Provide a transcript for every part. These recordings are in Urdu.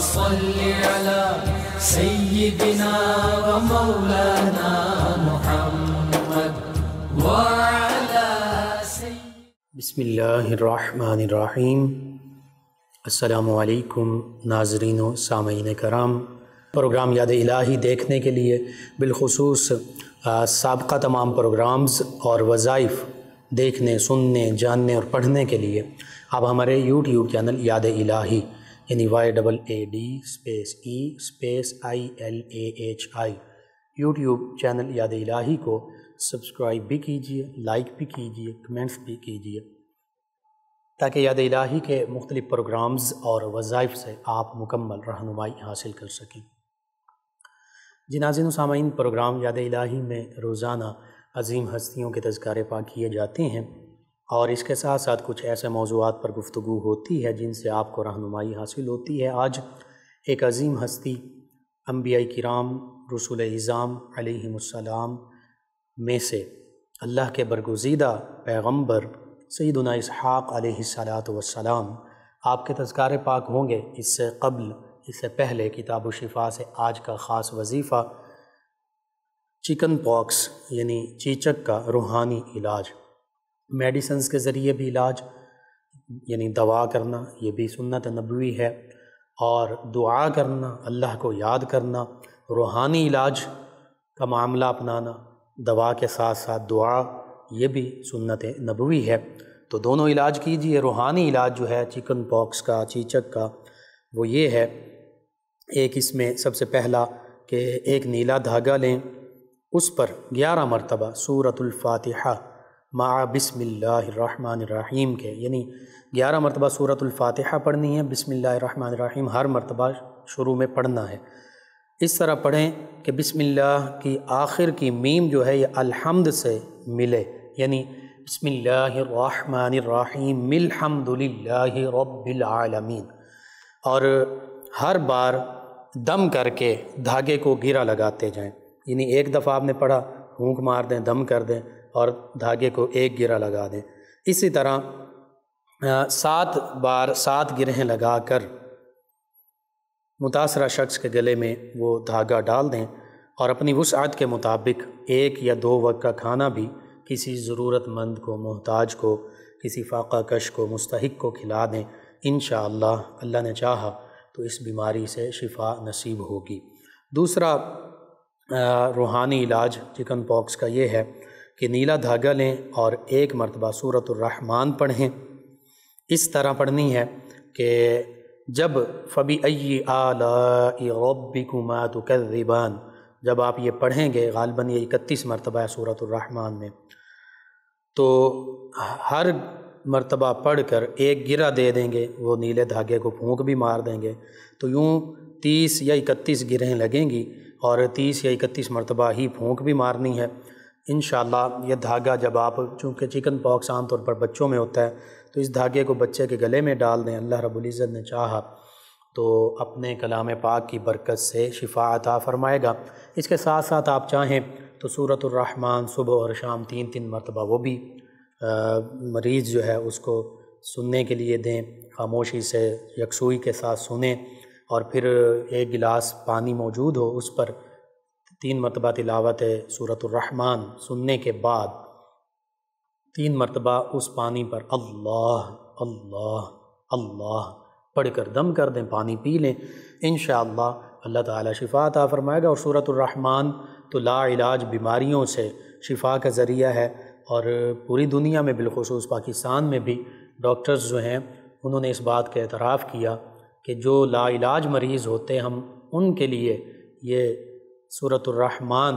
صل على سيدنا ومولانا محمد وعلى بسم اللہ الرحمن الرحیم۔ السلام علیکم ناظرین و سامعین کرام۔ پروگرام یاد الہی دیکھنے کے لیے، بالخصوص سابقہ تمام پروگرامز اور وظائف دیکھنے، سننے، جاننے اور پڑھنے کے لیے آپ ہمارے یوٹیوب چینل یاد الہی یعنی YADSPECILAHI یوٹیوب چینل یاد الہی کو سبسکرائب بھی کیجئے، لائک بھی کیجئے، کمنٹس بھی کیجئے، تاکہ یاد الہی کے مختلف پروگرامز اور وظائف سے آپ مکمل رہنمائی حاصل کر سکیں۔ جی ناظرین و سامعین، پروگرام یاد الہی میں روزانہ عظیم ہستیوں کے تذکارے پاک کیے جاتے ہیں، اور اس کے ساتھ ساتھ کچھ ایسے موضوعات پر گفتگو ہوتی ہے جن سے آپ کو رہنمائی حاصل ہوتی ہے۔ آج ایک عظیم ہستی انبیاء کرام، رسول اعظام علیہم السلام میں سے اللہ کے برگزیدہ پیغمبر سیدنا اسحاق علیہ السلام آپ کے تذکارے پاک ہوں گے۔ اس سے پہلے کتاب الشفا سے آج کا خاص وظیفہ چکن پاکس یعنی چیچک کا روحانی علاج، میڈیسنز کے ذریعے بھی علاج یعنی دوا کرنا، یہ بھی سنت نبوی ہے، اور دعا کرنا، اللہ کو یاد کرنا، روحانی علاج کا معاملہ اپنانا، دوا کے ساتھ ساتھ دعا، یہ بھی سنت نبوی ہے۔ تو دونوں علاج کیجئے۔ روحانی علاج جو ہے چکن پاکس کا، چیچک کا، وہ یہ ہے، ایک اس میں سب سے پہلا کہ ایک نیلا دھاگا لیں، اس پر 11 مرتبہ سورۃ الفاتحہ مع بسم اللہ الرحمن الرحیم کے، یعنی 11 مرتبہ سورۃ الفاتحہ پڑھنی ہے، بسم اللہ الرحمن الرحیم ہر مرتبہ شروع میں پڑھنا ہے۔ اس طرح پڑھیں کہ بسم اللہ کی آخر کی میم جو ہے یہ الحمد سے ملے، یعنی بسم اللہ الرحمن الرحیم الحمد للہ رب العالمین، اور ہر بار دم کر کے دھاگے کو گرا لگاتے جائیں، یعنی ایک دفعہ آپ نے پڑھا، پھونک مار دیں، دم کر دیں اور دھاگے کو ایک گرا لگا دیں۔ اسی طرح 7 بار 7 گرہیں لگا کر متاثرہ شخص کے گلے میں وہ دھاگا ڈال دیں، اور اپنی وسعت کے مطابق 1 یا 2 وقت کا کھانا بھی کسی ضرورت مند کو، محتاج کو، کسی فاقہ کش کو، مستحق کو کھلا دیں۔ انشاءاللہ اللہ نے چاہا تو اس بیماری سے شفا نصیب ہوگی۔ دوسرا روحانی علاج چکن پاکس کا یہ ہے کہ نیلا دھاگا لیں اور 1 مرتبہ سورۃ الرحمن پڑھیں۔ اس طرح پڑھنی ہے کہ جب فَبِأَيِّ آلَاءِ رَبِّكُمَا تُكَذِّبَانِ، جب آپ یہ پڑھیں گے، غالباً یہ 31 مرتبہ ہے سورۃ الرحمن میں، تو ہر مرتبہ پڑھ کر ایک گرہ دے دیں گے، وہ نیلے دھاگے کو پھونک بھی مار دیں گے، تو یوں 30 یا 31 گرہیں لگیں گی، اور 30 یا 31 مرتبہ ہی پھونک بھی مارنی ہے۔ انشاءاللہ یہ دھاگا جب آپ، چونکہ چکن پاکس عام طور پر بچوں میں ہوتا ہے، تو اس دھاگے کو بچے کے گلے میں ڈال دیں۔ اللہ رب العزت نے چاہا تو اپنے کلام پاک کی برکت سے شفا عطا فرمائے گا۔ اس کے ساتھ ساتھ آپ چاہیں تو سورۃ الرحمن صبح اور شام 3 مرتبہ وہ بھی مریض جو ہے اس کو سننے کے لیے دیں، خاموشی سے یکسوئی کے ساتھ سنیں، اور پھر 1 گلاس پانی موجود ہو، اس پر 3 مرتبہ تلاوت سورۃ الرحمن سننے کے بعد 3 مرتبہ اس پانی پر اللہ اللہ اللہ پڑھ کر دم کر دیں، پانی پی لیں۔ انشاءاللہ اللہ تعالی شفا عطا فرمائے گا۔ اور سورۃ الرحمن تو لا علاج بیماریوں سے شفا کا ذریعہ ہے، اور پوری دنیا میں بالخصوص پاکستان میں بھی ڈاکٹرز جو ہیں انہوں نے اس بات کا اعتراف کیا کہ جو لا علاج مریض ہوتے ہم ان کے لیے یہ سورۃ الرحمن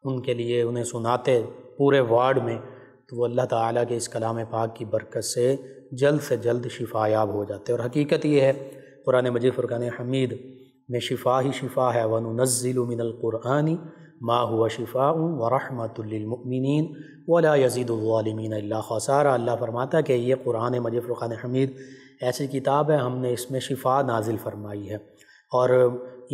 ان کے لیے انہیں سناتے پورے وارڈ میں، تو وہ اللہ تعالیٰ کے اس کلام پاک کی برکت سے جلد شفا یاب ہو جاتے ہیں۔ اور حقیقت یہ ہے قرآن مجید فرقان حمید میں شفا ہی شفا ہے، وَنُنَزِّلُ مِنَ الْقُرْآنِ مَا هُوَ شِفَاءٌ وَرَحْمَةٌ لِّلْمُؤْمِنِينَ وَلَا يَزِيدُ الظَّالِمِينَ إِلَّا خَسَارًا۔ اللہ فرماتا ہے کہ یہ قرآن مجید فرقان حمید ایسی کتاب ہے، ہم نے اس میں شفا نازل فرمائی ہے، اور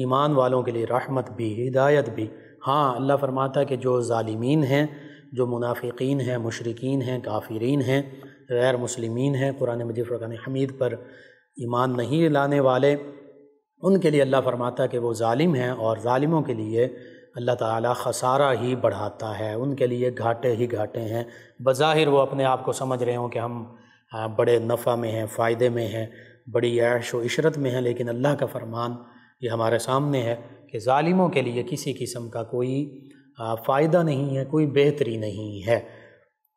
ایمان والوں کے لیے رحمت بھی، ہدایت بھی۔ ہاں اللہ فرماتا ہے کہ جو ظالمین ہیں، جو منافقین ہیں، مشرکین ہیں، کافرین ہیں، غیر مسلمین ہیں، قرآن مجید فرقان حمید پر ایمان نہیں لانے والے، ان کے لیے اللہ فرماتا ہے کہ وہ ظالم ہیں اور ظالموں کے لیے اللہ تعالیٰ خسارہ ہی بڑھاتا ہے، ان کے لیے گھاٹے ہی گھاٹے ہیں۔ بظاہر وہ اپنے آپ کو سمجھ رہے ہوں کہ ہم بڑے نفع میں ہیں، فائدے میں ہیں، بڑی عیش و عشرت میں ہیں، لیکن اللہ کا فرمان یہ ہمارے سامنے ہے کہ ظالموں کے لیے کسی قسم کا کوئی فائدہ نہیں ہے، کوئی بہتری نہیں ہے،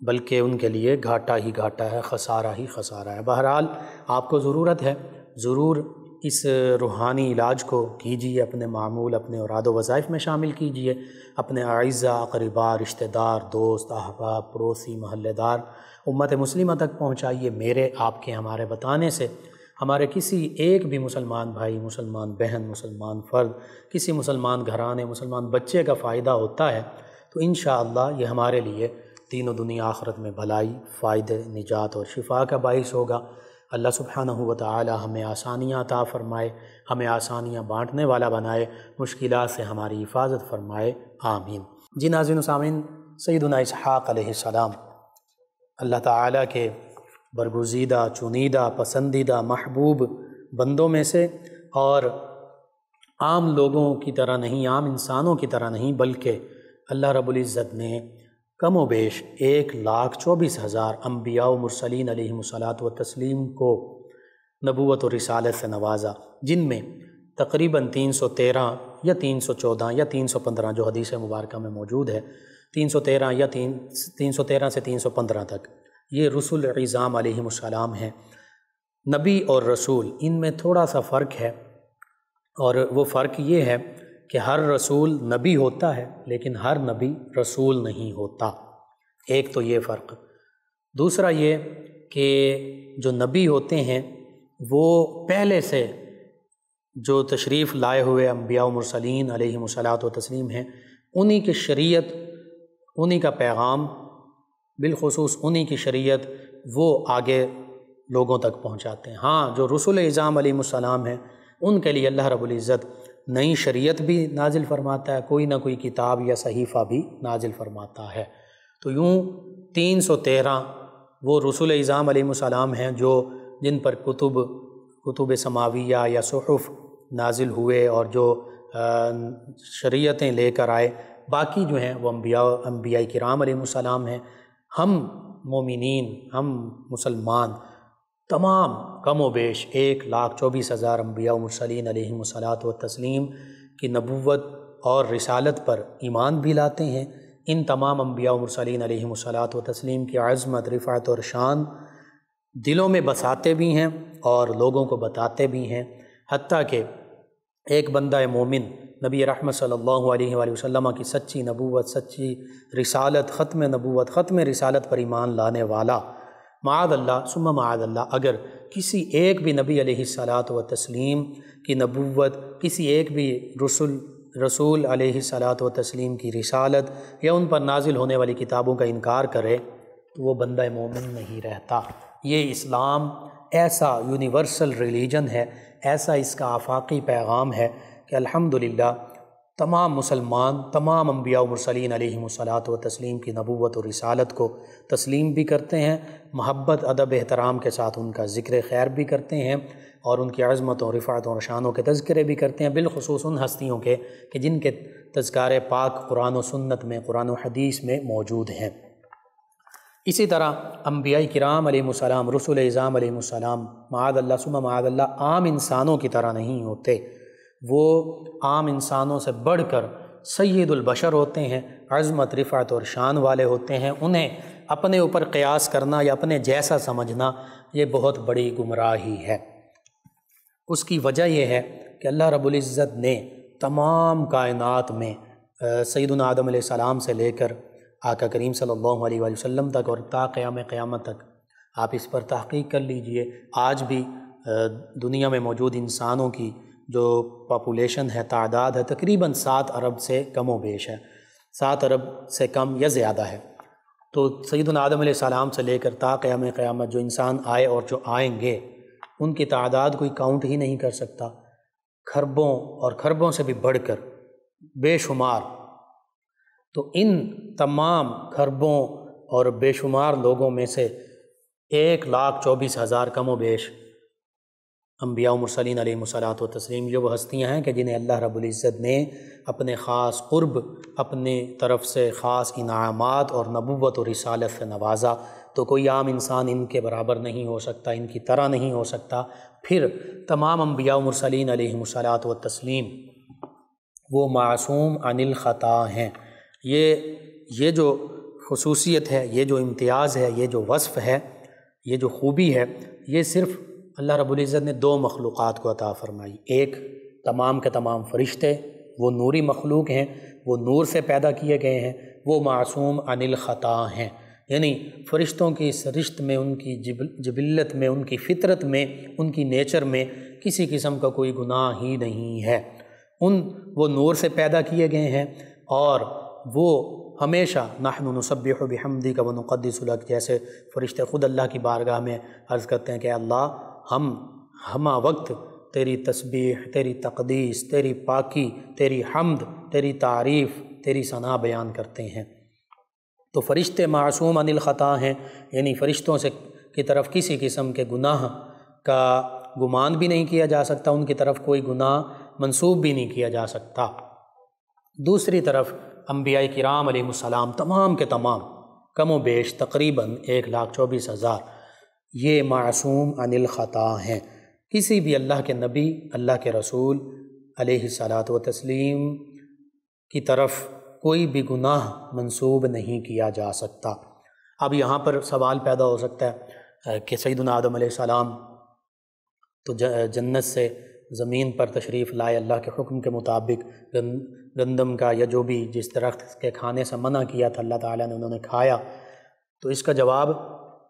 بلکہ ان کے لیے گھاٹا ہی گھاٹا ہے، خسارہ ہی خسارہ ہے۔ بہرحال آپ کو ضرورت ہے، ضرور اس روحانی علاج کو کیجیے، اپنے معمول، اپنے اوراد و وظائف میں شامل کیجیے، اپنے اعزہ، اقربا، رشتہ دار، دوست، احباب، پڑوسی، محلے دار، امت مسلمہ تک پہنچائیے۔ میرے، آپ کے، ہمارے بتانے سے ہمارے کسی ایک بھی مسلمان بھائی، مسلمان بہن، مسلمان فرد، کسی مسلمان گھرانے، مسلمان بچے کا فائدہ ہوتا ہے تو انشاءاللہ یہ ہمارے لیے دین و دنیا آخرت میں بھلائی، فائدے، نجات اور شفا کا باعث ہوگا۔ اللہ سبحانہ و تعالی ہمیں آسانیاں عطا فرمائے، ہمیں آسانیاں بانٹنے والا بنائے، مشکلات سے ہماری حفاظت فرمائے، آمین۔ جی ناظرین و سامعین، سیدنا اسحاق علیہ السلام اللہ تعالیٰ کے برگزیدہ، چنیدہ، پسندیدہ، محبوب بندوں میں سے، اور عام لوگوں کی طرح نہیں، عام انسانوں کی طرح نہیں، بلکہ اللہ رب العزت نے کم و بیش 1,24,000 انبیاء و مرسلین علیہم الصلاۃ والتسلیم کو نبوت و رسالت سے نوازا، جن میں تقریباً 313 یا 314 یا 315 جو حدیث مبارکہ میں موجود ہے، 313 یا 313 سے 315 تک، یہ رسول عظام علیہم السلام ہیں۔ نبی اور رسول، ان میں تھوڑا سا فرق ہے، اور وہ فرق یہ ہے کہ ہر رسول نبی ہوتا ہے لیکن ہر نبی رسول نہیں ہوتا، ایک تو یہ فرق۔ دوسرا یہ کہ جو نبی ہوتے ہیں وہ پہلے سے جو تشریف لائے ہوئے انبیاء و مرسلین علیہم الصلاۃ والتسلیم ہیں، انہی کی شریعت، انہی کا پیغام، بالخصوص انہی کی شریعت وہ آگے لوگوں تک پہنچاتے ہیں۔ ہاں، جو رسول اعظام علیہ السلام ہیں ان کے لیے اللہ رب العزت نئی شریعت بھی نازل فرماتا ہے، کوئی نہ کوئی کتاب یا صحیفہ بھی نازل فرماتا ہے۔ تو یوں 313 وہ رسول اعظام علیہ السلام ہیں جو جن پر کتب سماویہ یا صحف نازل ہوئے اور جو شریعتیں لے کر آئے۔ باقی جو ہیں وہ انبیاء کرام علیہ السلام ہیں۔ ہم مومنین، ہم مسلمان تمام کم و بیش 1,24,000 انبیاء و مرسلین علیہم الصلاۃ والتسلیم کی نبوت اور رسالت پر ایمان بھی لاتے ہیں۔ ان تمام انبیاء و مرسلین علیہم الصلاۃ والتسلیم کی عظمت، رفعت اور شان دلوں میں بساتے بھی ہیں اور لوگوں کو بتاتے بھی ہیں، حتیٰ کہ ایک بندہ مومن نبی رحمت صلی اللہ علیہ وآلہ وسلم کی سچی نبوت، سچی رسالت، ختم نبوت، ختم رسالت پر ایمان لانے والا، معاذ اللہ ثم معاذ اللہ، اگر کسی ایک بھی نبی علیہ الصلاۃ والتسلیم کی نبوت، کسی ایک بھی رسول علیہ الصلاۃ والتسلیم کی رسالت یا ان پر نازل ہونے والی کتابوں کا انکار کرے تو وہ بندہ مومن نہیں رہتا۔ یہ اسلام ایسا یونیورسل ریلیجن ہے، ایسا اس کا آفاقی پیغام ہے کہ الحمدللہ تمام مسلمان، تمام انبیاء و مرسلین علیہم الصلاۃ والتسلیم کی نبوت و رسالت کو تسلیم بھی کرتے ہیں، محبت، ادب، احترام کے ساتھ ان کا ذکر خیر بھی کرتے ہیں اور ان کی عظمت و رفعت و شانوں کے تذکرے بھی کرتے ہیں، بالخصوص ان ہستیوں کے کہ جن کے تذکار پاک قرآن و سنت میں، قرآن و حدیث میں موجود ہیں۔ اسی طرح انبیاء کرام علیہ السلام، رسول اعظام علیہ السلام، معاذ اللہ ثم معاذ اللہ، عام انسانوں کی طرح نہیں ہوتے، وہ عام انسانوں سے بڑھ کر سید البشر ہوتے ہیں، عظمت، رفعت اور شان والے ہوتے ہیں۔ انہیں اپنے اوپر قیاس کرنا یا اپنے جیسا سمجھنا یہ بہت بڑی گمراہی ہے۔ اس کی وجہ یہ ہے کہ اللہ رب العزت نے تمام کائنات میں سیدنا آدم علیہ السلام سے لے کر آقا کریم صلی اللہ علیہ وآلہ وسلم تک اور تا قیامت تک، آپ اس پر تحقیق کر لیجئے، آج بھی دنیا میں موجود انسانوں کی جو پاپولیشن ہے، تعداد ہے، تقریباً 7 ارب سے کم و بیش ہے، 7 ارب سے کم یا زیادہ ہے۔ تو سیدنا آدم علیہ السلام سے لے کر تا قیامت جو انسان آئے اور جو آئیں گے ان کی تعداد کوئی کاؤنٹ ہی نہیں کر سکتا، کھربوں اور کھربوں سے بھی بڑھ کر بے شمار۔ تو ان تمام کھربوں اور بے شمار لوگوں میں سے 1,24,000 کم و بیش انبیاء و مرسلین علیہم الصلاۃ والتسلیم یہ وہ ہستیاں ہیں کہ جنہیں اللہ رب العزت نے اپنے خاص قرب، اپنے طرف سے خاص انعامات اور نبوت و رسالت سے نوازا، تو کوئی عام انسان ان کے برابر نہیں ہو سکتا، ان کی طرح نہیں ہو سکتا۔ پھر تمام انبیاء و مرسلین علیہم الصلاۃ والتسلیم وہ معصوم عن الخطا ہیں۔ یہ جو خصوصیت ہے، یہ جو امتیاز ہے، یہ جو وصف ہے، یہ جو خوبی ہے، یہ صرف اللہ رب العزت نے دو مخلوقات کو عطا فرمائی۔ ایک تمام کے تمام فرشتے، وہ نوری مخلوق ہیں، وہ نور سے پیدا کیے گئے ہیں، وہ معصوم عن الخطا ہیں، یعنی فرشتوں کی سرشت میں، ان کی جبلت میں، ان کی فطرت میں، ان کی نیچر میں کسی قسم کا کوئی گناہ ہی نہیں ہے۔ وہ نور سے پیدا کیے گئے ہیں، اور وہ ہمیشہ نحن نسبح بحمدک ونقدس لک، جیسے فرشتے خود اللہ کی بارگاہ میں عرض کرتے ہیں کہ اللہ ہم ہمہ وقت تیری تسبیح، تیری تقدیس، تیری پاکی، تیری حمد، تیری تعریف، تیری ثنا بیان کرتے ہیں۔ تو فرشتے معصوم عن الخطا ہیں، یعنی فرشتوں سے کی طرف کسی قسم کے گناہ کا گمان بھی نہیں کیا جا سکتا، ان کی طرف کوئی گناہ منسوب بھی نہیں کیا جا سکتا۔ دوسری طرف انبیاء کرام علیہ السلام تمام کے تمام کم و بیش تقریباً 1,24,000 یہ معصوم عن الخطا ہیں۔ کسی بھی اللہ کے نبی، اللہ کے رسول علیہ الصلاۃ والتسلیم کی طرف کوئی بھی گناہ منسوب نہیں کیا جا سکتا۔ اب یہاں پر سوال پیدا ہو سکتا ہے کہ سیدنا آدم علیہ السلام تو جنت سے زمین پر تشریف لائے، اللہ کے حکم کے مطابق گندم کا یا جو بھی جس درخت کے کھانے سے منع کیا تھا اللہ تعالیٰ نے، انہوں نے کھایا۔ تو اس کا جواب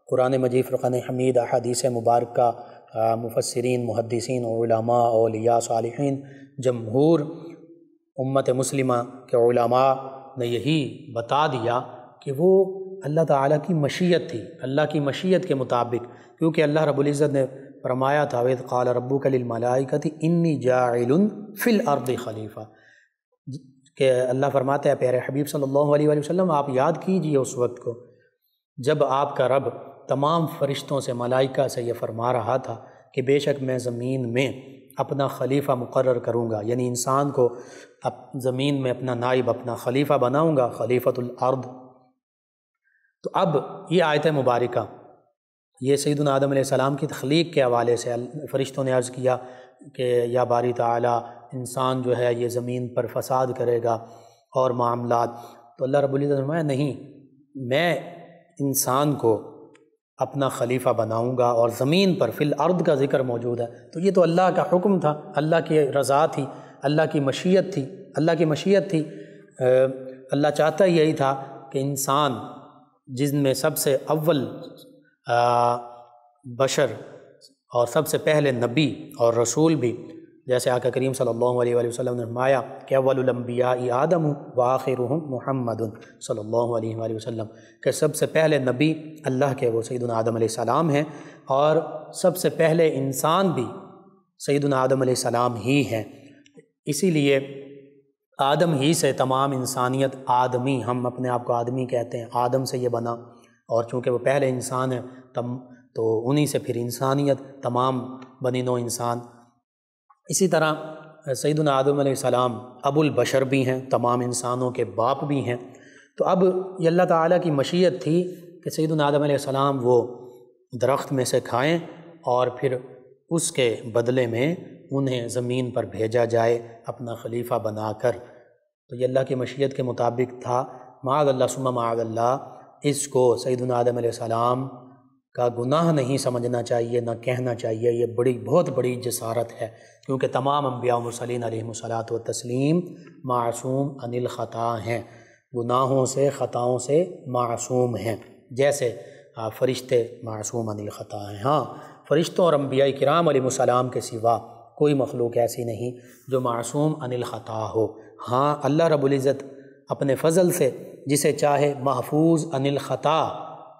قرآن مجید، فرقان حمید، احادیث مبارکہ، مفسرین، محدثین، علماء، اولیاء، صالحین، جمہور امت مسلمہ کے علماء نے یہی بتا دیا کہ وہ اللہ تعالیٰ کی مشیت تھی، اللہ کی مشیت کے مطابق، کیونکہ اللہ رب العزت نے فرمایا تھا وَإِذْ قَالَ رَبُّكَ لِلْمَلَائِكَةِ إِنِّي جَاعِلٌ فِي الْأَرْضِ خلیفہ، کہ اللہ فرماتا ہے پیارے حبیب صلی اللہ علیہ وآلہ وسلم آپ یاد کیجئے اس وقت کو جب آپ کا رب تمام فرشتوں سے، ملائکہ سے یہ فرما رہا تھا کہ بے شک میں زمین میں اپنا خلیفہ مقرر کروں گا، یعنی انسان کو زمین میں اپنا نائب، اپنا خلیفہ بناؤں گا، خلیفۃ الارض۔ تو اب یہ آیت مبارکہ یہ سیدنا آدم علیہ السلام کی تخلیق کے حوالے سے فرشتوں نے عرض کیا کہ یا باری تعالیٰ انسان جو ہے یہ زمین پر فساد کرے گا اور معاملات، تو اللہ رب العزت نے فرمایا نہیں، میں انسان کو اپنا خلیفہ بناؤں گا، اور زمین پر فی الارض کا ذکر موجود ہے، تو یہ تو اللہ کا حکم تھا، اللہ کی رضا تھی، اللہ کی مشیت تھی، اللہ کی مشیت تھی۔ اللہ چاہتا یہی تھا کہ انسان جن میں سب سے اول بشر اور سب سے پہلے نبی اور رسول بھی، جیسے آقا کریم صلی اللہ علیہ وآلہ وسلم نے فرمایا کہ اول الانبیاء آدم وآخرهم محمد صلی اللہ علیہ وآلہ وسلم، کہ سب سے پہلے نبی اللہ کے وہ سیدنا آدم علیہ السلام ہیں، اور سب سے پہلے انسان بھی سیدنا آدم علیہ السلام ہی ہیں۔ اسی لیے آدم ہی سے تمام انسانیت، آدمی، ہم اپنے آپ کو آدمی کہتے ہیں، آدم سے یہ بنا، اور چونکہ وہ پہلے انسان ہیں تو انہی سے پھر انسانیت، تمام بنی نوع انسان۔ اسی طرح سیدنا آدم علیہ السلام ابو البشر بھی ہیں، تمام انسانوں کے باپ بھی ہیں۔ تو اب یہ اللہ تعالیٰ کی مشیت تھی کہ سیدنا آدم علیہ السلام وہ درخت میں سے کھائیں، اور پھر اس کے بدلے میں انہیں زمین پر بھیجا جائے اپنا خلیفہ بنا کر۔ تو یہ اللہ کی مشیت کے مطابق تھا۔ معاذ اللہ ثم معاذ اللہ، اس کو سیدنا آدم علیہ السلام کا گناہ نہیں سمجھنا چاہیے، نہ کہنا چاہیے، یہ بہت بڑی جسارت ہے، کیونکہ تمام انبیاء و مرسلین علیہم الصلاۃ والتسلیم معصوم عن الخطا ہیں، گناہوں سے، خطاؤں سے معصوم ہیں، جیسے فرشتے معصوم عن الخطا ہیں۔ ہاں، فرشتوں اور انبیاء کرام علیہ السلام کے سوا کوئی مخلوق ایسی نہیں جو معصوم عن الخطا ہو۔ ہاں، اللہ رب العزت اپنے فضل سے جسے چاہے محفوظ عن الخطا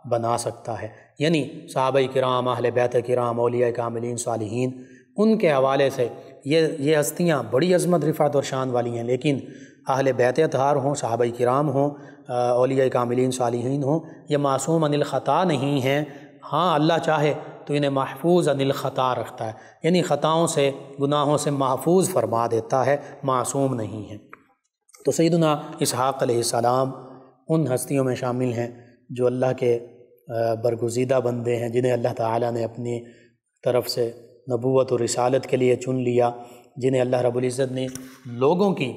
بنا سکتا ہے، یعنی صحابہ کرام، اہل بیت کرام، اولیاء کاملین، صالحین، ان کے حوالے سے یہ ہستیاں بڑی عظمت، رفعت اور شان والی ہیں، لیکن اہل بیت اطہار ہوں، صحابہ کرام ہوں، اولیاء کاملین، صالحین ہوں، یہ معصوم عن الخطا نہیں ہیں۔ ہاں، اللہ چاہے تو انہیں محفوظ عن الخطا رکھتا ہے، یعنی خطاؤں سے، گناہوں سے محفوظ فرما دیتا ہے، معصوم نہیں ہے۔ تو سیدنا اسحاق علیہ السلام ان ہستیوں میں شامل ہیں جو اللہ کے برگزیدہ بندے ہیں، جنہیں اللہ تعالیٰ نے اپنی طرف سے نبوت و رسالت کے لیے چن لیا، جنہیں اللہ رب العزت نے لوگوں کی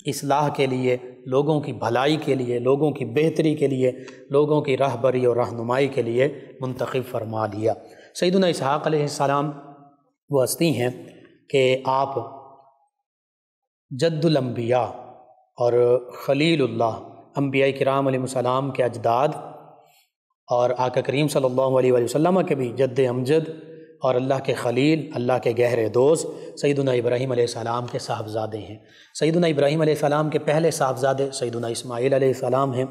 اصلاح کے لیے، لوگوں کی بھلائی کے لیے، لوگوں کی بہتری کے لیے، لوگوں کی رہبری اور رہنمائی کے لیے منتخب فرما لیا۔ سیدنا اسحاق علیہ السلام وہ ہستی ہیں کہ آپ جد الانبیاء اور خلیل اللہ، انبیاء کرام علیہ السلام کے اجداد، اور آقا کریم صلی اللہ علیہ وآلہ وسلم کے بھی جد امجد، اور اللہ کے خلیل، اللہ کے گہرے دوست سیدنا ابراہیم علیہ السلام کے صاحبزادے ہیں۔ سیدنا ابراہیم علیہ السلام کے پہلے صاحبزادے سیدنا اسماعیل علیہ السلام ہیں،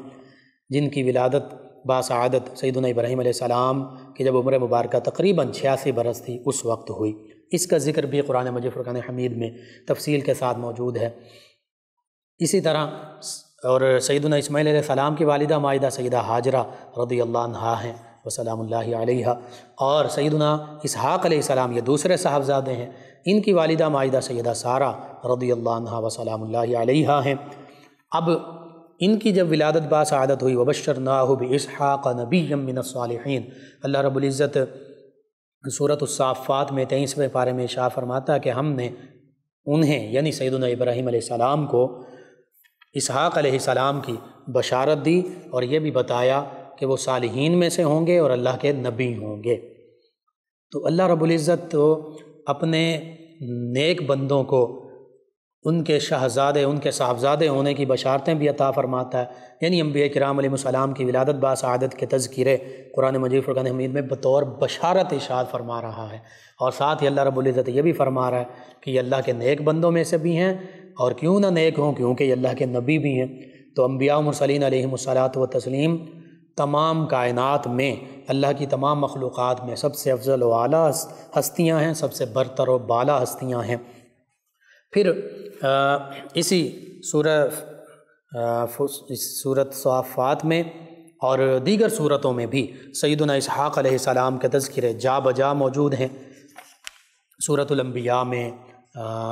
جن کی ولادت باسعادت سیدنا ابراہیم علیہ السلام کی جب عمر مبارکہ تقریباً 86 برس تھی اس وقت ہوئی۔ اس کا ذکر بھی قرآن مجید فرقان حمید میں تفصیل کے ساتھ موجود ہے۔ اسی طرح اور سیدنا اسماعیل علیہ السلام کی والدہ مائدہ سیدہ ہاجرہ رضی اللہ عنہا ہیں وسلام اللہ علیہا، اور سیدنا اسحاق علیہ السلام یہ دوسرے صاحبزادے ہیں، ان کی والدہ مائدہ سیدہ سارہ رضی اللہ عنہا وسلام اللہ علیہا ہیں۔ اب ان کی جب ولادت باسعادت ہوئی، وبشرناہ باسحاق نبیا من الصالحین، اللہ رب العزت سورۃ الصافات میں 23ویں پارے میں ارشاد فرماتا ہے کہ ہم نے انہیں یعنی سیدنا ابراہیم علیہ السلام کو اسحاق علیہ السلام کی بشارت دی، اور یہ بھی بتایا کہ وہ صالحین میں سے ہوں گے اور اللہ کے نبی ہوں گے۔ تو اللہ رب العزت تو اپنے نیک بندوں کو ان کے شہزادے، ان کے صاحبزادے ہونے کی بشارتیں بھی عطا فرماتا ہے، یعنی انبیاء کرام علیہ السلام کی ولادت باسعادت کے تذکرے قرآن مجید فرقان حمید میں بطور بشارت ارشاد فرما رہا ہے، اور ساتھ ہی اللہ رب العزت یہ بھی فرما رہا ہے کہ یہ اللہ کے نیک بندوں میں سے بھی ہیں، اور کیوں نہ نیک ہوں، کیونکہ یہ اللہ کے نبی بھی ہیں۔ تو انبیاء و مرسلین علیہم الصلاۃ و تسلیم تمام کائنات میں، اللہ کی تمام مخلوقات میں سب سے افضل و اعلیٰ ہستیاں ہیں، سب سے برتر و بالا ہستیاں ہیں۔ پھر اسی سورۃ صافات میں اور دیگر صورتوں میں بھی سیدنا اسحاق علیہ السلام کے تذکرے جا بجا موجود ہیں۔ سورۃ الانبیاء میں،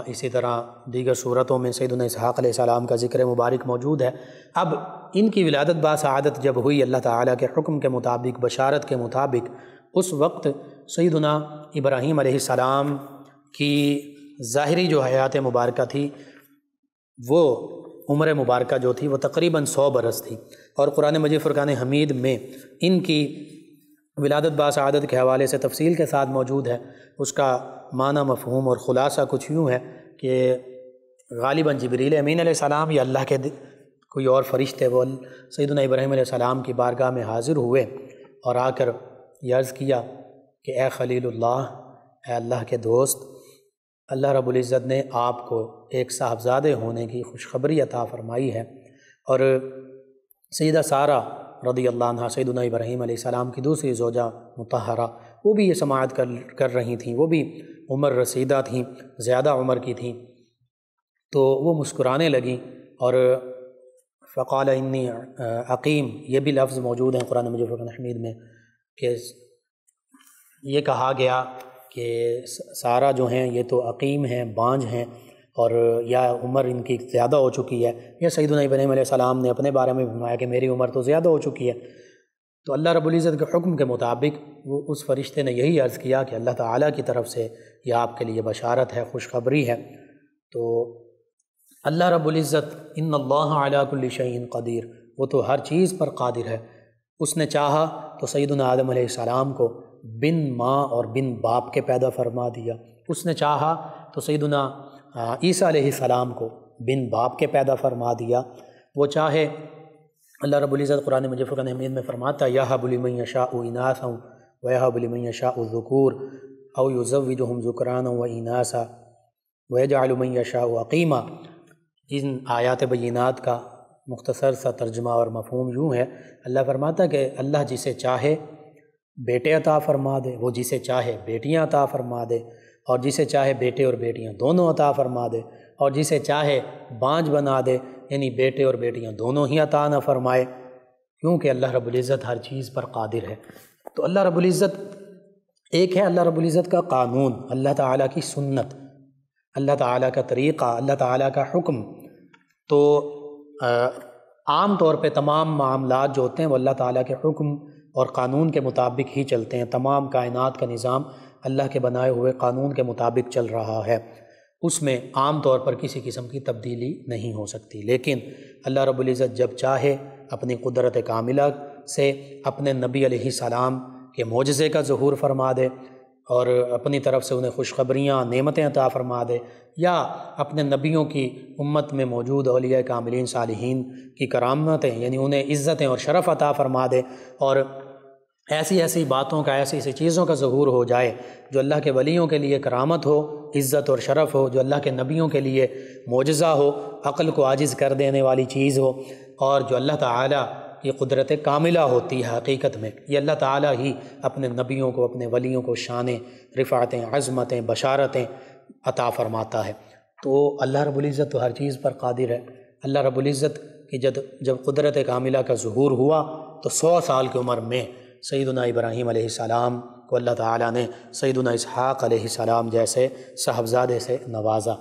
اسی طرح دیگر صورتوں میں سیدنا اسحاق علیہ السلام کا ذکر مبارک موجود ہے۔ اب ان کی ولادت باسعادت جب ہوئی اللہ تعالیٰ کے حکم کے مطابق، بشارت کے مطابق، اس وقت سیدنا ابراہیم علیہ السلام کی ظاہری جو حیات مبارکہ تھی، وہ عمر مبارکہ جو تھی وہ تقریباً 100 برس تھی، اور قرآن مجید فرقان حمید میں ان کی ولادت باسعادت کے حوالے سے تفصیل کے ساتھ موجود ہے۔ اس کا معنی، مفہوم اور خلاصہ کچھ یوں ہے کہ غالباً جبریل امین علیہ السلام یا اللہ کے کوئی اور فرشتے وہ سیدنا ابراہیم علیہ السلام کی بارگاہ میں حاضر ہوئے اور آ کر یہ عرض کیا کہ اے خلیل اللہ، اے اللہ کے دوست، اللہ رب العزت نے آپ کو ایک صاحبزادے ہونے کی خوشخبری عطا فرمائی ہے، اور سیدہ سارہ رضی اللہ عنہ سیدنا ابراہیم علیہ السلام کی دوسری زوجہ مطہرہ، وہ بھی یہ سماعت کر رہی تھیں، وہ بھی عمر رسیدہ تھیں، زیادہ عمر کی تھیں، تو وہ مسکرانے لگیں، اور فقال انی عقیم، یہ بھی لفظ موجود ہیں قرآن مجید فرقان حمید میں کہ یہ کہا گیا کہ سارہ جو ہیں یہ تو عقیم ہیں، بانجھ ہیں، اور یا عمر ان کی زیادہ ہو چکی ہے، یا سیدنا ابراہیم علیہ السلام نے اپنے بارے میں فرمایا کہ میری عمر تو زیادہ ہو چکی ہے۔ تو اللہ رب العزت کے حکم کے مطابق وہ اس فرشتے نے یہی عرض کیا کہ اللہ تعالیٰ کی طرف سے یہ آپ کے لیے بشارت ہے، خوشخبری ہے۔ تو اللہ رب العزت ان اللہ علی کل شیء قدیر، وہ تو ہر چیز پر قادر ہے۔ اس نے چاہا تو سیدنا آدم علیہ السلام کو بن ماں اور بن باپ کے پیدا فرما دیا، اس نے چاہا تو سیدنا عیسیٰ علیہ السلام کو بن باپ کے پیدا فرما دیا، وہ چاہے اللہ رب العزت قرآن مجید فرقان حمید میں فرماتا یہب لمن یشاء اناثا ویہب لمن یشاء الذکور او یزوجہم ذکرانا واناثا ویجعل من یشاء عقیما۔ ان آیات بینات کا مختصر سا ترجمہ اور مفہوم یوں ہے، اللہ فرماتا کہ اللہ جسے چاہے بیٹے عطا فرما دے، وہ جسے چاہے بیٹیاں عطا فرما دے، اور جسے چاہے بیٹے اور بیٹیاں دونوں عطا فرما دے، اور جسے چاہے بانجھ بنا دے، یعنی بیٹے اور بیٹیاں دونوں ہی عطا نہ فرمائے، کیونکہ اللہ رب العزت ہر چیز پر قادر ہے۔ تو اللہ رب العزت ایک ہے اللہ رب العزت کا قانون، اللہ تعالیٰ کی سنت، اللہ تعالیٰ کا طریقہ، اللہ تعالیٰ کا حکم۔ تو عام طور پہ تمام معاملات جو ہوتے ہیں وہ اللہ تعالیٰ کے حکم اور قانون کے مطابق ہی چلتے ہیں۔ تمام کائنات کا نظام اللہ کے بنائے ہوئے قانون کے مطابق چل رہا ہے، اس میں عام طور پر کسی قسم کی تبدیلی نہیں ہو سکتی۔ لیکن اللہ رب العزت جب چاہے اپنی قدرت کاملہ سے اپنے نبی علیہ السلام کے معجزے کا ظہور فرما دے اور اپنی طرف سے انہیں خوشخبریاں، نعمتیں عطا فرما دے، یا اپنے نبیوں کی امت میں موجود اولیاء کاملین صالحین کی کرامتیں یعنی انہیں عزتیں اور شرف عطا فرما دے، اور ایسی ایسی باتوں کا، ایسی ایسی چیزوں کا ظہور ہو جائے جو اللہ کے ولیوں کے لیے کرامت ہو، عزت اور شرف ہو، جو اللہ کے نبیوں کے لیے معجزہ ہو، عقل کو عاجز کر دینے والی چیز ہو، اور جو اللہ تعالیٰ کی قدرت کاملہ ہوتی ہے حقیقت میں۔ یہ اللہ تعالیٰ ہی اپنے نبیوں کو، اپنے ولیوں کو شانیں، رفعتیں، عظمتیں، بشارتیں عطا فرماتا ہے۔ تو اللہ رب العزت تو ہر چیز پر قادر ہے۔ اللہ رب العزت کی جب قدرت کاملہ کا ظہور ہوا تو 100 سال کی عمر میں سیدنا ابراہیم علیہ السلام کو اللہ تعالیٰ نے سیدنا اسحاق علیہ السلام جیسے صاحبزادے سے نوازا۔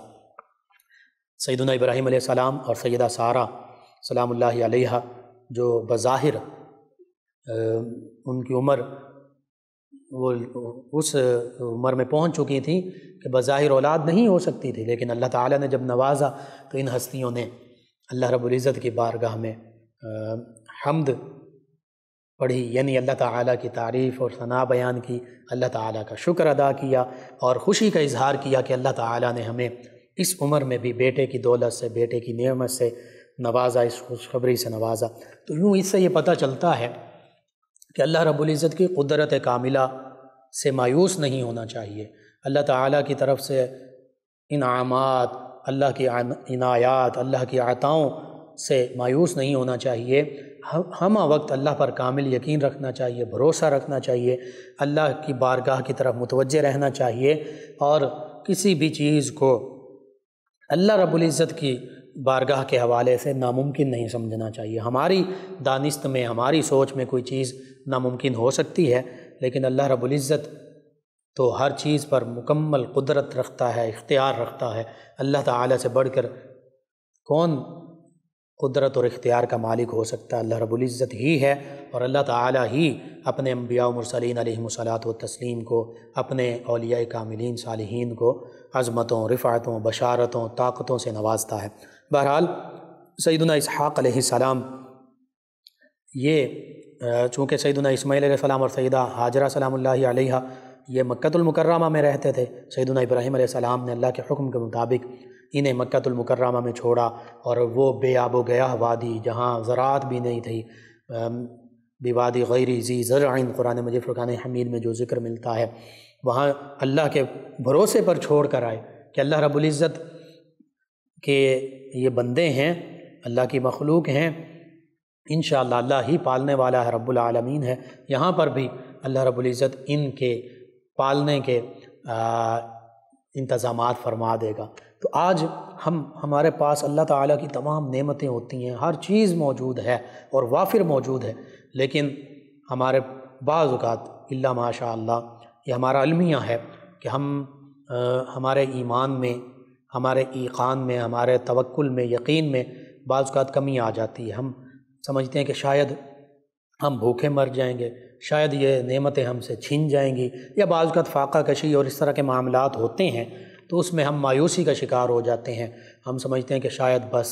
سیدنا ابراہیم علیہ السلام اور سیدہ سارہ سلام اللہ علیہا جو بظاہر ان کی عمر وہ اس عمر میں پہنچ چکی تھیں کہ بظاہر اولاد نہیں ہو سکتی تھی، لیکن اللہ تعالیٰ نے جب نوازا تو ان ہستیوں نے اللہ رب العزت کی بارگاہ میں حمد پڑھی، یعنی اللہ تعالیٰ کی تعریف اور ثنا بیان کی، اللہ تعالیٰ کا شکر ادا کیا اور خوشی کا اظہار کیا کہ اللہ تعالیٰ نے ہمیں اس عمر میں بھی بیٹے کی دولت سے، بیٹے کی نعمت سے نوازا، اس خوشخبری سے نوازا۔ تو یوں اس سے یہ پتہ چلتا ہے کہ اللہ رب العزت کی قدرت کاملہ سے مایوس نہیں ہونا چاہیے۔ اللہ تعالیٰ کی طرف سے انعامات، اللہ کی عنایات، اللہ کی عطاؤں سے مایوس نہیں ہونا چاہیے۔ ہمہ وقت اللہ پر کامل یقین رکھنا چاہیے، بھروسہ رکھنا چاہیے، اللہ کی بارگاہ کی طرف متوجہ رہنا چاہیے، اور کسی بھی چیز کو اللہ رب العزت کی بارگاہ کے حوالے سے ناممکن نہیں سمجھنا چاہیے۔ ہماری دانست میں، ہماری سوچ میں کوئی چیز ناممکن ہو سکتی ہے، لیکن اللہ رب العزت تو ہر چیز پر مکمل قدرت رکھتا ہے، اختیار رکھتا ہے۔ اللہ تعالیٰ سے بڑھ کر کون قدرت اور اختیار کا مالک ہو سکتا ہے؟ اللہ رب العزت ہی ہے، اور اللہ تعالیٰ ہی اپنے انبیاء و مرسلین علیہم الصلاۃ والتسلیم کو، اپنے اولیاء کاملین صالحین کو عظمتوں، رفعتوں، بشارتوں، طاقتوں سے نوازتا ہے۔ بہرحال سیدنا اسحاق علیہ السلام، یہ چونکہ سیدنا اسماعیل علیہ السلام اور سیدہ ہاجرہ سلام اللہ علیہا یہ مکۃ المکرمہ میں رہتے تھے، سیدنا ابراہیم علیہ السلام نے اللہ کے حکم کے مطابق انہیں مکۃ المکرمہ میں چھوڑا، اور وہ بے آب و گیاہ وادی جہاں زراعت بھی نہیں تھی، بوادی غیر ذی زرع، قرآن مجید فرقان حمید میں جو ذکر ملتا ہے، وہاں اللہ کے بھروسے پر چھوڑ کر آئے کہ اللہ رب العزت کے یہ بندے ہیں، اللہ کی مخلوق ہیں، انشاءاللہ اللہ ہی پالنے والا ہے، رب العالمین ہے۔ یہاں پر بھی اللہ رب العزت ان کے پالنے کے انتظامات فرما دے گا۔ تو آج ہمارے پاس اللہ تعالیٰ کی تمام نعمتیں ہوتی ہیں، ہر چیز موجود ہے اور وافر موجود ہے، لیکن ہمارے بعض اوقات الا ماشاء اللہ یہ ہمارا المیہ ہے کہ ہمارے ایمان میں، ہمارے ایقان میں، ہمارے توکل میں، یقین میں بعض اوقات کمی آ جاتی ہے۔ ہم سمجھتے ہیں کہ شاید ہم بھوکے مر جائیں گے، شاید یہ نعمتیں ہم سے چھن جائیں گی، یا بعض اوقات فاقہ کشی اور اس طرح کے معاملات ہوتے ہیں تو اس میں ہم مایوسی کا شکار ہو جاتے ہیں۔ ہم سمجھتے ہیں کہ شاید بس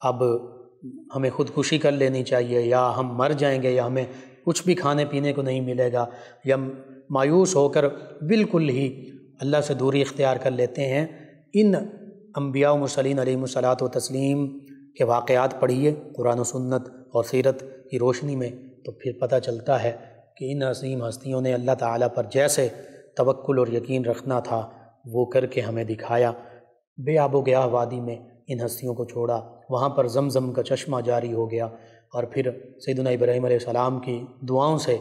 اب ہمیں خودکشی کر لینی چاہیے، یا ہم مر جائیں گے، یا ہمیں کچھ بھی کھانے پینے کو نہیں ملے گا، یا مایوس ہو کر بالکل ہی اللہ سے دوری اختیار کر لیتے ہیں۔ ان انبیاء و مرسلین علیہم الصلاۃ والتسلیم کے واقعات پڑھیے قرآن و سنت اور سیرت کی روشنی میں، تو پھر پتہ چلتا ہے کہ ان عظیم ہستیوں نے اللہ تعالیٰ پر جیسے توکل اور یقین رکھنا تھا وہ کر کے ہمیں دکھایا۔ بے آب و گیاہ وادی میں ان ہستیوں کو چھوڑا، وہاں پر زمزم کا چشمہ جاری ہو گیا، اور پھر سیدنا ابراہیم علیہ السلام کی دعاؤں سے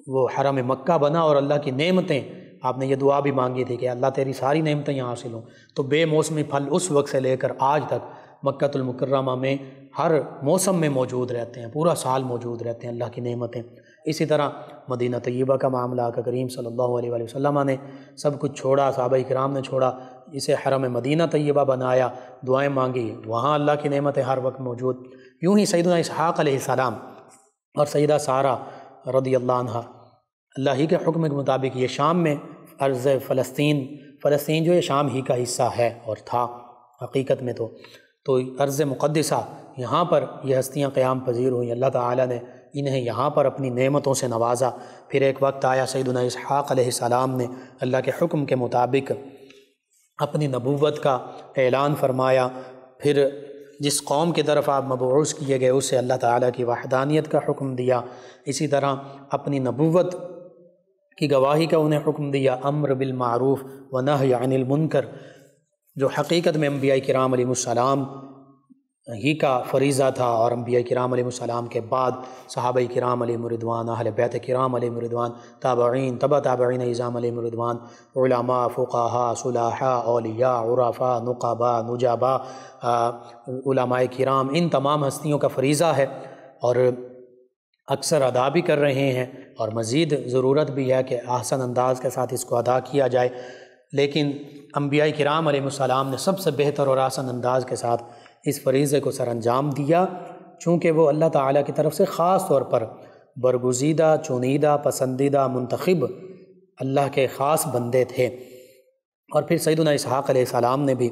وہ حرم مکہ بنا، اور اللہ کی نعمتیں، آپ نے یہ دعا بھی مانگی تھی کہ اللہ تیری ساری نعمتیں یہاں حاصل ہوں، تو بے موسمی پھل اس وقت سے لے کر آج تک مکۃ المکرمہ میں ہر موسم میں موجود رہتے ہیں، پورا سال موجود رہتے ہیں اللہ کی نعمتیں۔ اسی طرح مدینہ طیبہ کا معاملہ آقا کریم صلی اللہ علیہ وآلہ وسلم نے سب کچھ چھوڑا، صحابہ کرام نے چھوڑا، اسے حرم مدینہ طیبہ بنایا، دعائیں مانگی، وہاں اللہ کی نعمتیں ہر وقت موجود۔ یوں ہی سیدنا اسحاق علیہ السلام اور سیدہ سارہ رضی اللہ عنہ، اللہ ہی کے حکم کے مطابق یہ شام میں ارض فلسطین جو یہ شام ہی کا حصہ ہے اور تھا حقیقت میں تو ارض مقدسہ، یہاں پر یہ ہستیاں قیام پذیر ہوئیں، اللہ تعالیٰ نے انہیں یہاں پر اپنی نعمتوں سے نوازا۔ پھر ایک وقت آیا سیدنا اسحاق علیہ السلام نے اللہ کے حکم کے مطابق اپنی نبوت کا اعلان فرمایا، پھر جس قوم کی طرف آپ مبعوث کیے گئے اسے اللہ تعالیٰ کی وحدانیت کا حکم دیا، اسی طرح اپنی نبوت کی گواہی کا انہیں حکم دیا، امر بالمعروف و نہی عن المنکر، جو حقیقت میں انبیاء کرام علیہ السلام ہی کا فریضہ تھا، اور انبیاء کرام علیہ السلام کے بعد صحابہ کرام علیہ رضوان، اہل بیت کرام علیہ رضوان، تابعین، تبع تابعین اعظام علیہ رضوان، علماء، فقہاء، صلحاء، اولیاء، عرفاء، نقباء، نجباء، علماء کرام، ان تمام ہستیوں کا فریضہ ہے اور اکثر ادا بھی کر رہے ہیں، اور مزید ضرورت بھی ہے کہ احسن انداز کے ساتھ اس کو ادا کیا جائے۔ لیکن انبیاء کرام علیہ السلام نے سب سے بہتر اور احسن انداز کے ساتھ اس فریضے کو سر انجام دیا، چونکہ وہ اللہ تعالیٰ کی طرف سے خاص طور پر برگزیدہ، چنیدہ، پسندیدہ، منتخب اللہ کے خاص بندے تھے۔ اور پھر سیدنا اسحاق علیہ السلام نے بھی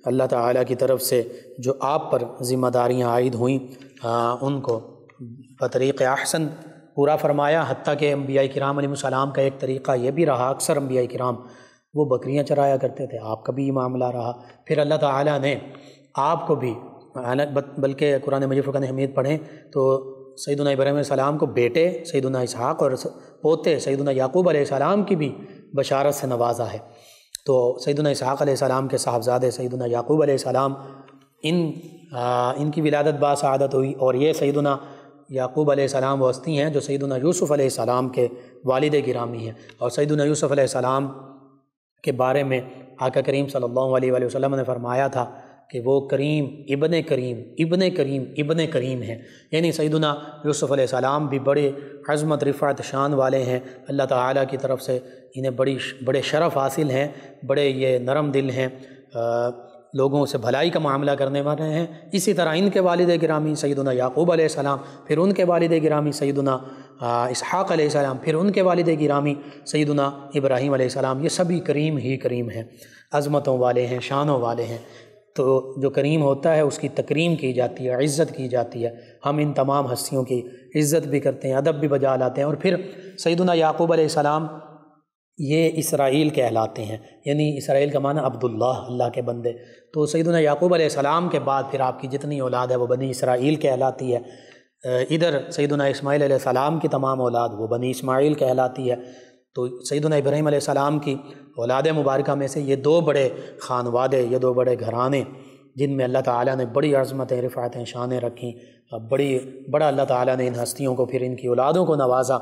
اللہ تعالیٰ کی طرف سے جو آپ پر ذمہ داریاں عائد ہوئیں ان کو بطریق احسن پورا فرمایا، حتیٰ کہ انبیاء کرام علیہ السلام کا ایک طریقہ یہ بھی رہا، اکثر انبیاء کرام وہ بکریاں چرایا کرتے تھے، آپ کا بھی یہ معاملہ رہا۔ پھر اللہ تعالیٰ نے آپ کو بھی، بلکہ قرآن مجید فرقان حمید پڑھیں تو سیدنا ابراہیم علیہ السلام کو بیٹے سیدنا اسحاق اور پوتے سیدنا یعقوب علیہ السلام کی بھی بشارت سے نوازا ہے۔ تو سیدنا اسحاق علیہ السلام کے صاحبزادے سیدنا یعقوب علیہ السلام ان کی ولادت باسعادت ہوئی، اور یہ سیدنا یعقوب علیہ السلام وہ ہستی ہیں جو سیدنا یوسف علیہ السلام کے والد گرامی ہیں، اور سیدنا یوسف علیہ السلام کے بارے میں آقا کریم صلی اللہ علیہ وآلہ وسلم نے فرمایا تھا کہ وہ کریم ابن کریم ابن کریم ابن کریم ہیں، یعنی سیدنا یوسف علیہ السلام بھی بڑے عظمت رفعت شان والے ہیں، اللہ تعالیٰ کی طرف سے انہیں بڑے شرف حاصل ہیں، بڑے یہ نرم دل ہیں، لوگوں سے بھلائی کا معاملہ کرنے والے ہیں۔ اسی طرح ان کے والد گرامی سیدنا یعقوب علیہ السلام، پھر ان کے والد گرامی سیدنا اسحاق علیہ السلام، پھر ان کے والد گرامی سیدنا ابراہیم علیہ السلام، یہ سبھی کریم ہی کریم ہیں، عظمتوں والے ہیں، شانوں والے ہیں۔ تو جو کریم ہوتا ہے اس کی تکریم کی جاتی ہے، عزت کی جاتی ہے۔ ہم ان تمام ہستیوں کی عزت بھی کرتے ہیں، ادب بھی بجا لاتے ہیں۔ اور پھر سیدنا یعقوب علیہ السلام یہ اسرائیل کہلاتے ہیں، یعنی اسرائیل کا معنی عبداللہ، اللہ کے بندے۔ تو سیدنا یعقوب علیہ السلام کے بعد پھر آپ کی جتنی اولاد ہے وہ بنی اسرائیل کہلاتی ہے۔ ادھر سیدنا اسماعیل علیہ السلام کی تمام اولاد وہ بنی اسماعیل کہلاتی ہے۔ تو سیدنا ابراہیم علیہ السلام کی اولاد مبارکہ میں سے یہ دو بڑے خانوادے، یہ دو بڑے گھرانے جن میں اللہ تعالیٰ نے بڑی عظمتیں، رفعتیں، شانیں رکھیں، بڑا اللہ تعالیٰ نے ان ہستیوں کو، پھر ان کی اولادوں کو نوازا۔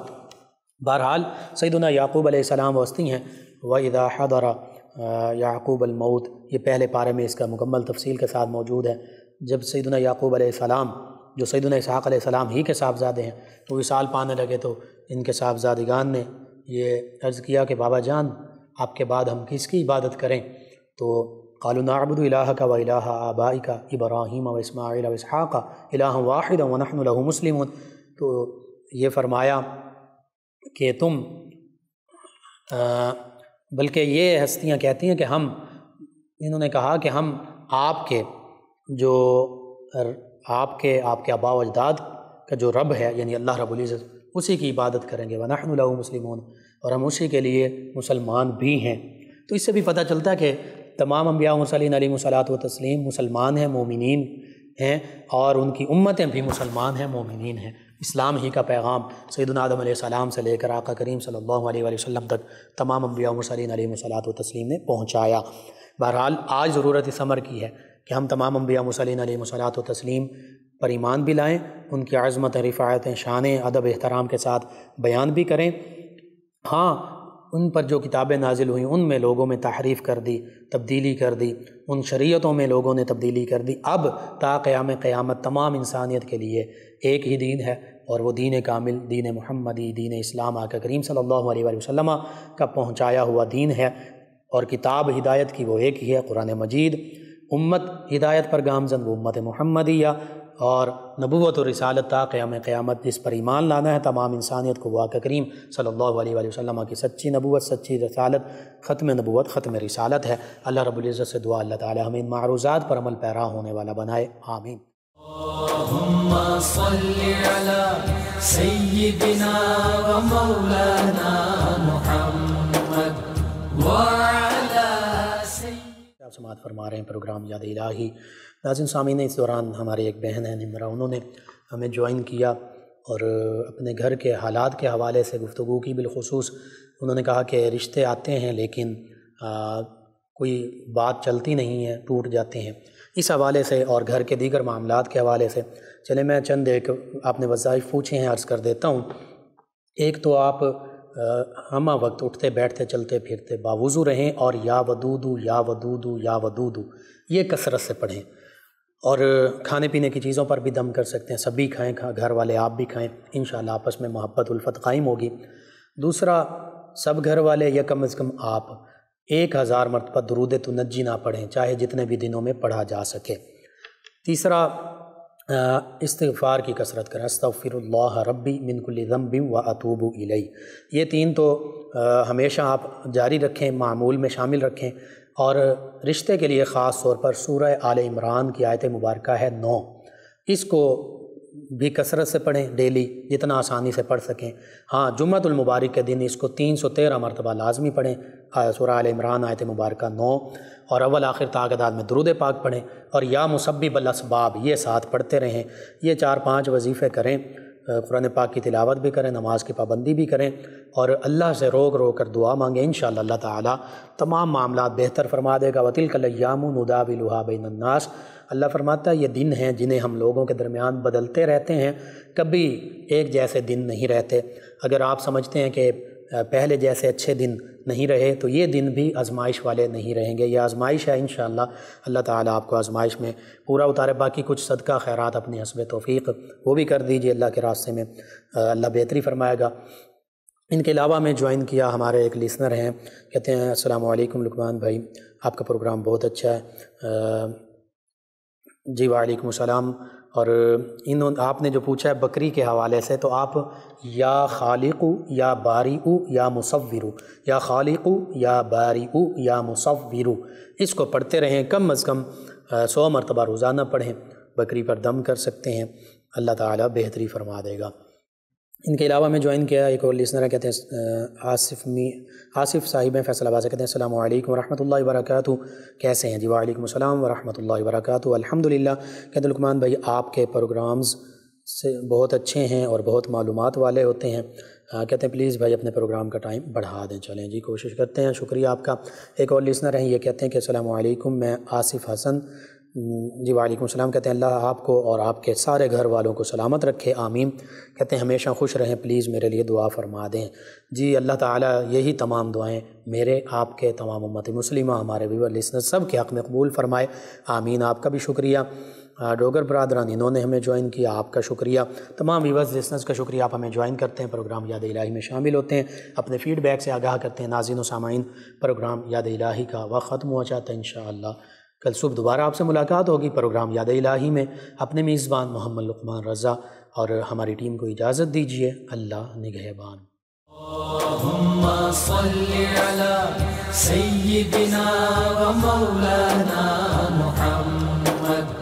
بہرحال سیدنا یعقوب علیہ السلام وہ ہستی ہیں۔ وَإِذَا حَضَرَ یعقوب الموت، یہ پہلے پارے میں اس کا مکمل تفصیل کے ساتھ موجود ہے۔ جب سیدنا یعقوب علیہ السلام جو سیدنا اسحاق علیہ السلام ہی کے صاحبزادے ہیں وہ وصال پانے لگے تو ان کے صاحبزادگان نے یہ عرض کیا کہ بابا جان آپ کے بعد ہم کس کی عبادت کریں؟ تو قالوا نعبد الہک و الہ آبائک ابراہیم و اسماعیل و اسحاق الہ واحدا ونحن لہ مسلمون۔ تو یہ فرمایا کہ تم بلکہ یہ ہستیاں کہتی ہیں کہ انہوں نے کہا کہ ہم آپ کے آباء و اجداد کا جو رب ہے یعنی اللہ رب العزت اسی کی عبادت کریں گے، وَنَحْنُ لَهُ مُسْلِمُونَ، اور ہم اسی کے لیے مسلمان بھی ہیں۔ تو اس سے بھی پتہ چلتا ہے کہ تمام انبیاء و مرسلین علیہم الصلاۃ والتسلیم مسلمان ہیں، مومنین ہیں، اور ان کی امتیں بھی مسلمان ہیں، مومنین ہیں۔ اسلام ہی کا پیغام سیدنا آدم علیہ السلام سے لے کر آقا کریم صلی اللہ علیہ وآلہ وسلم تک تمام انبیاء و مرسلین علیہم الصلاۃ والتسلیم نے پہنچایا۔ بہرحال آج ضرورت اس امر کی ہے کہ ہم تمام انبیاء و مرسلین علیہم الصلاۃ والتسلیم پر ایمان بھی لائیں، ان کی عظمت، رفاعتیں، شانیں ادب احترام کے ساتھ بیان بھی کریں۔ ہاں ان پر جو کتابیں نازل ہوئیں ان میں لوگوں میں تحریف کر دی، تبدیلی کر دی، ان شریعتوں میں لوگوں نے تبدیلی کر دی۔ اب تا قیامت تمام انسانیت کے لیے ایک ہی دین ہے، اور وہ دین کامل، دین محمدی، دین اسلام آقا کریم صلی اللہ علیہ وآلہ وسلم کا پہنچایا ہوا دین ہے، اور کتاب ہدایت کی وہ ایک ہی ہے، قرآن مجید۔ امت ہدایت پر گامزن وہ امت محمدیہ، اور نبوت و رسالت تا قیام قیامت جس پر ایمان لانا ہے تمام انسانیت کو، وہ آقا کریم صلی اللہ علیہ وآلہ وسلم کی سچی نبوت، سچی رسالت، ختم نبوت، ختم رسالت ہے۔ اللہ رب العزت سے دعا، اللہ تعالی ہمیں ان معروضات پر عمل پیرا ہونے والا بنائے، آمین۔ اللہم صلی علی سیدنا و مولانا محمد وعلی سیدنا۔ آپ سماعت فرما رہے ہیں پروگرام یاد الہی۔ ناظرین سامعین، اس دوران ہماری ایک بہن ہے نمرہ، انہوں نے ہمیں جوائن کیا اور اپنے گھر کے حالات کے حوالے سے گفتگو کی۔ بالخصوص انہوں نے کہا کہ رشتے آتے ہیں لیکن کوئی بات چلتی نہیں ہے، ٹوٹ جاتے ہیں۔ اس حوالے سے اور گھر کے دیگر معاملات کے حوالے سے چلے میں چند ایک آپ نے وظائف پوچھے ہیں، عرض کر دیتا ہوں۔ ایک تو آپ ہمہ وقت اٹھتے بیٹھتے چلتے پھرتے باوضو رہیں، اور یا ودودو یا ودودو یا ودودو یہ کثرت سے پڑھیں، اور کھانے پینے کی چیزوں پر بھی دم کر سکتے ہیں، سبھی کھائیں، گھر والے آپ بھی کھائیں، انشاءاللہ آپس میں محبت الفت قائم ہوگی۔ دوسرا، سب گھر والے یا کم از کم آپ 1000 مرتبہ درود تنجی نہ پڑھیں، چاہے جتنے بھی دنوں میں پڑھا جا سکے۔ تیسرا، استغفار کی کثرت کریں، استغفر اللہ ربی من کل ذنب و اتوب الیہ۔ یہ 3 تو ہمیشہ آپ جاری رکھیں، معمول میں شامل رکھیں۔ اور رشتے کے لیے خاص طور پر سورہ آل عمران کی آیت مبارکہ ہے 9، اس کو بھی کثرت سے پڑھیں، ڈیلی جتنا آسانی سے پڑھ سکیں۔ ہاں، جمعۃ المبارک کے دن اس کو 313 مرتبہ لازمی پڑھیں، سورہ آل عمران آیت مبارکہ 9، اور اول آخر تعداد میں درود پاک پڑھیں، اور یا مسبب الاسباب یہ ساتھ پڑھتے رہیں۔ یہ 4-5 وظیفے کریں، قرآن پاک کی تلاوت بھی کریں، نماز کی پابندی بھی کریں، اور اللہ سے روک روک کر دعا مانگیں، انشاءاللہ اللہ تعالیٰ تمام معاملات بہتر فرما دے گا۔ وَتِلْكَ الْأَيَّامُ نُدَاوِلُهَا بَيْنَ النَّاسِ، اللہ فرماتا ہے یہ دن ہیں جنہیں ہم لوگوں کے درمیان بدلتے رہتے ہیں، کبھی ایک جیسے دن نہیں رہتے۔ اگر آپ سمجھتے ہیں کہ پہلے جیسے اچھے دن نہیں رہے تو یہ دن بھی آزمائش والے نہیں رہیں گے، یہ آزمائش ہے، انشاءاللہ اللہ تعالیٰ آپ کو آزمائش میں پورا اتارے۔ باقی کچھ صدقہ خیرات اپنی حسب توفیق وہ بھی کر دیجئے اللہ کے راستے میں، اللہ بہتری فرمائے گا۔ ان کے علاوہ میں جوائن کیا ہمارے ایک لسنر ہیں، کہتے ہیں السلام علیکم لقمان بھائی، آپ کا پروگرام بہت اچھا ہے۔ جی وعلیکم السلام۔ اور آپ نے جو پوچھا ہے بکری کے حوالے سے، تو آپ یا خالق یا باری یا مصور، یا خالق یا باری یا مصور اس کو پڑھتے رہیں، کم از کم 100 مرتبہ روزانہ پڑھیں، بکری پر دم کر سکتے ہیں، اللہ تعالیٰ بہتری فرما دے گا۔ ان کے علاوہ میں جوائن کیا ایک اور لسنر ہے، کہتے ہیں آصف صاحب ہیں فیصل آباد سے، کہتے ہیں السلام علیکم ورحمۃ اللہ وبرکاتہ، کیسے ہیں؟ جی وعلیکم السلام ورحمۃ اللہ وبرکاتہ، الحمدللہ۔ کہتے ہیں لقمان بھائی آپ کے پروگرامز سے بہت اچھے ہیں اور بہت معلومات والے ہوتے ہیں، کہتے ہیں پلیز بھائی اپنے پروگرام کا ٹائم بڑھا دیں۔ چلیں جی کوشش کرتے ہیں، شکریہ آپ کا۔ ایک اور لسنر ہیں، یہ کہتے ہیں کہ السلام علیکم، میں آصف حسن۔ جی وعلیکم السلام۔ کہتے ہیں اللہ آپ کو اور آپ کے سارے گھر والوں کو سلامت رکھے، آمین۔ کہتے ہیں ہمیشہ خوش رہیں، پلیز میرے لیے دعا فرما دیں۔ جی اللہ تعالیٰ یہی تمام دعائیں میرے، آپ کے، تمام امت مسلمہ، ہمارے ویور لسنر سب کے حق میں قبول فرمائے، آمین۔ آپ کا بھی شکریہ۔ ڈوگر برادران انہوں نے ہمیں جوائن کیا، آپ کا شکریہ۔ تمام ویورز لسنرز کا شکریہ، آپ ہمیں جوائن کرتے ہیں، پروگرام یاد الہی میں شامل ہوتے ہیں، اپنے فیڈ بیک سے آگاہ کرتے ہیں۔ ناظرین و سامعین، پروگرام یاد الہی کا وقت ختم ہوا چاہتا ہے، انشاءاللہ کل صبح دوبارہ آپ سے ملاقات ہوگی پروگرام یاد الہی میں۔ اپنے میزبان محمد لقمان رضا اور ہماری ٹیم کو اجازت دیجیے، اللہ نگہبان۔ اللہم صلی علی سیدنا و مولانا محمد